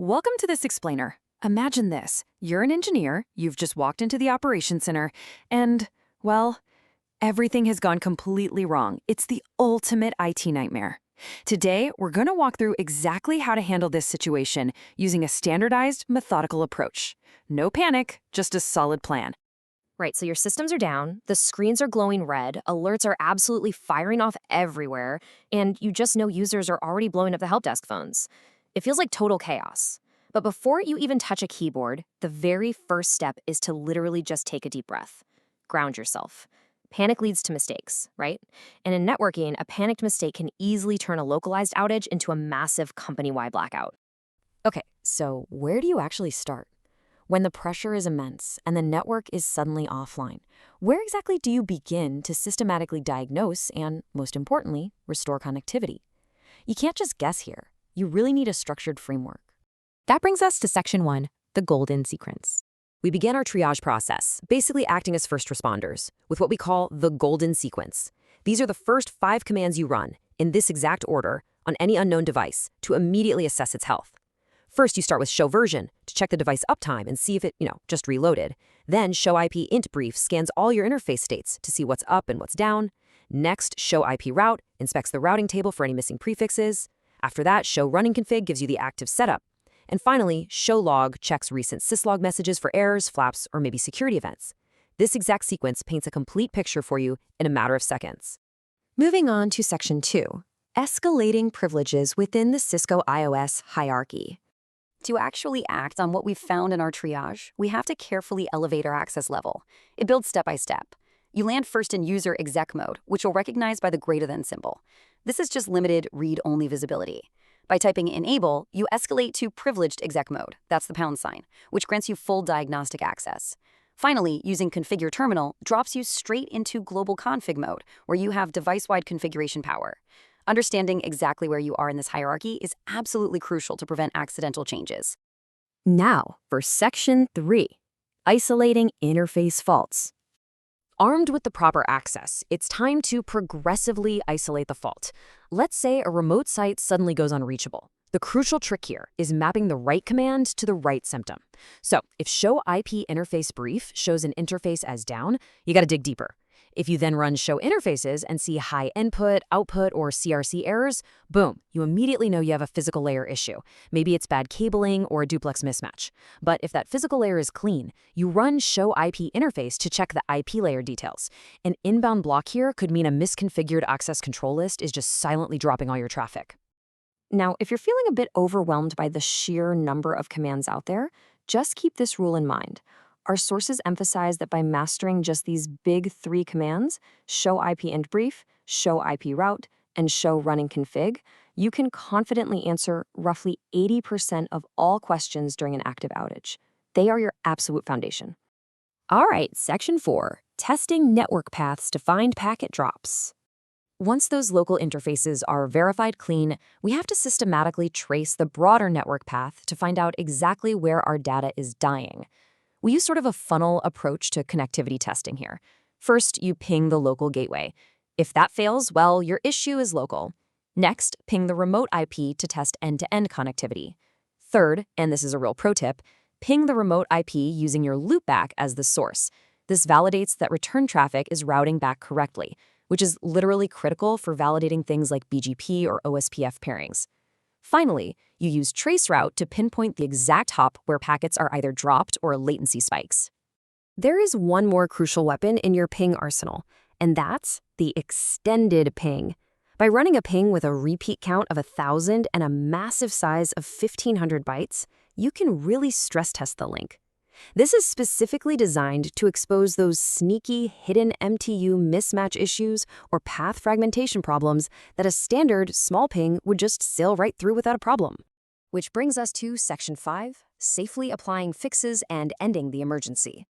Welcome to this explainer. Imagine this. You're an engineer, you've just walked into the operations center, and, well, everything has gone completely wrong. It's the ultimate IT nightmare. Today, we're going to walk through exactly how to handle this situation using a standardized, methodical approach. No panic, just a solid plan. Right, so your systems are down, the screens are glowing red, alerts are absolutely firing off everywhere, and you just know users are already blowing up the help desk phones. It feels like total chaos. But before you even touch a keyboard, the very first step is to literally just take a deep breath. Ground yourself. Panic leads to mistakes, right? And in networking, a panicked mistake can easily turn a localized outage into a massive company-wide blackout. Okay, so where do you actually start? When the pressure is immense and the network is suddenly offline, where exactly do you begin to systematically diagnose and, most importantly, restore connectivity? You can't just guess here. You really need a structured framework. That brings us to Section 1, the golden sequence. We begin our triage process, basically acting as first responders, with what we call the golden sequence. These are the first 5 commands you run, in this exact order, on any unknown device, to immediately assess its health. First, you start with show version, to check the device uptime and see if it, just reloaded. Then, show IP int brief scans all your interface states to see what's up and what's down. Next, show IP route inspects the routing table for any missing prefixes. After that, show running config gives you the active setup. And finally, show log checks recent syslog messages for errors, flaps, or maybe security events. This exact sequence paints a complete picture for you in a matter of seconds. Moving on to Section 2, escalating privileges within the Cisco IOS hierarchy. To actually act on what we've found in our triage, we have to carefully elevate our access level. It builds step by step. You land first in user exec mode, which you'll recognize by the greater than symbol. This is just limited read-only visibility. By typing enable, you escalate to privileged exec mode, that's the pound sign, which grants you full diagnostic access. Finally, using configure terminal drops you straight into global config mode, where you have device-wide configuration power. Understanding exactly where you are in this hierarchy is absolutely crucial to prevent accidental changes. Now for Section 3, isolating interface faults. Armed with the proper access, it's time to progressively isolate the fault. Let's say a remote site suddenly goes unreachable. The crucial trick here is mapping the right command to the right symptom. So if show IP interface brief shows an interface as down, you gotta dig deeper. If you then run show interfaces and see high input, output, or CRC errors, boom, you immediately know you have a physical layer issue. Maybe it's bad cabling or a duplex mismatch. But if that physical layer is clean, you run show IP interface to check the IP layer details. An inbound block here could mean a misconfigured access control list is just silently dropping all your traffic. Now, if you're feeling a bit overwhelmed by the sheer number of commands out there, just keep this rule in mind. Our sources emphasize that by mastering just these big 3 commands, show IP int brief, show IP route, and show running config, you can confidently answer roughly 80% of all questions during an active outage. They are your absolute foundation. All right, Section 4, testing network paths to find packet drops. Once those local interfaces are verified clean, we have to systematically trace the broader network path to find out exactly where our data is dying. We use sort of a funnel approach to connectivity testing here. First, you ping the local gateway. If that fails, well, your issue is local. Next, ping the remote IP to test end-to-end connectivity. Third, and this is a real pro tip, ping the remote IP using your loopback as the source. This validates that return traffic is routing back correctly, which is literally critical for validating things like BGP or OSPF pairings. Finally, you use traceroute to pinpoint the exact hop where packets are either dropped or latency spikes. There is one more crucial weapon in your ping arsenal, and that's the extended ping. By running a ping with a repeat count of 1,000 and a massive size of 1,500 bytes, you can really stress test the link. This is specifically designed to expose those sneaky, hidden MTU mismatch issues or path fragmentation problems that a standard small ping would just sail right through without a problem. Which brings us to Section 5, safely applying fixes and ending the emergency.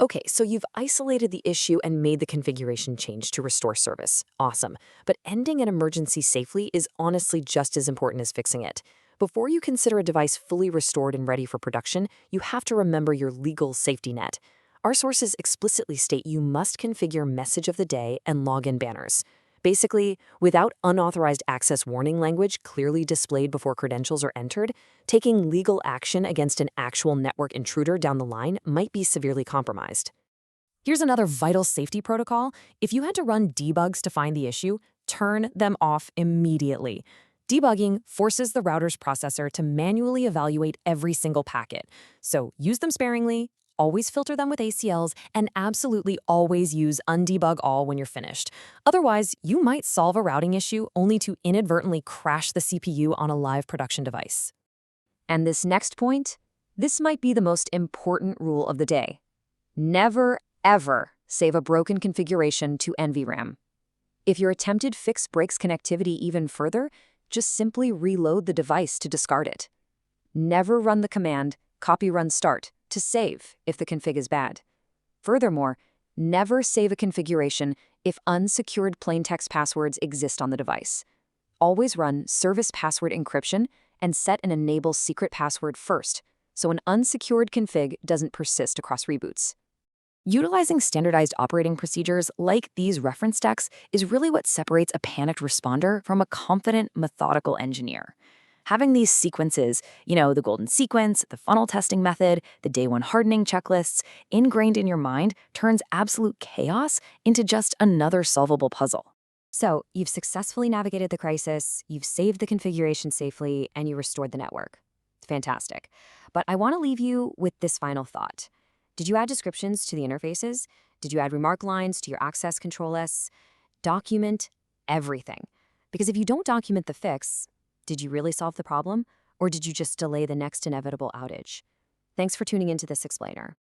Okay, so you've isolated the issue and made the configuration change to restore service. Awesome. But ending an emergency safely is honestly just as important as fixing it. Before you consider a device fully restored and ready for production, you have to remember your legal safety net. Our sources explicitly state you must configure message of the day and login banners. Basically, without unauthorized access warning language clearly displayed before credentials are entered, taking legal action against an actual network intruder down the line might be severely compromised. Here's another vital safety protocol. If you had to run debugs to find the issue, turn them off immediately. Debugging forces the router's processor to manually evaluate every single packet. So use them sparingly, always filter them with ACLs, and absolutely always use undebug all when you're finished. Otherwise, you might solve a routing issue only to inadvertently crash the CPU on a live production device. And this next point, this might be the most important rule of the day. Never, ever save a broken configuration to NVRAM. If your attempted fix breaks connectivity even further, just simply reload the device to discard it. Never run the command copy run start to save if the config is bad. Furthermore, never save a configuration if unsecured plaintext passwords exist on the device. Always run service password encryption and set and enable secret password first, so an unsecured config doesn't persist across reboots. Utilizing standardized operating procedures like these reference decks is really what separates a panicked responder from a confident, methodical engineer. Having these sequences, the golden sequence, the funnel testing method, the day one hardening checklists, ingrained in your mind turns absolute chaos into just another solvable puzzle. So, you've successfully navigated the crisis, you've saved the configuration safely, and you restored the network. Fantastic. But I want to leave you with this final thought. Did you add descriptions to the interfaces? Did you add remark lines to your access control lists? Document everything. Because if you don't document the fix, did you really solve the problem? Or did you just delay the next inevitable outage? Thanks for tuning into this explainer.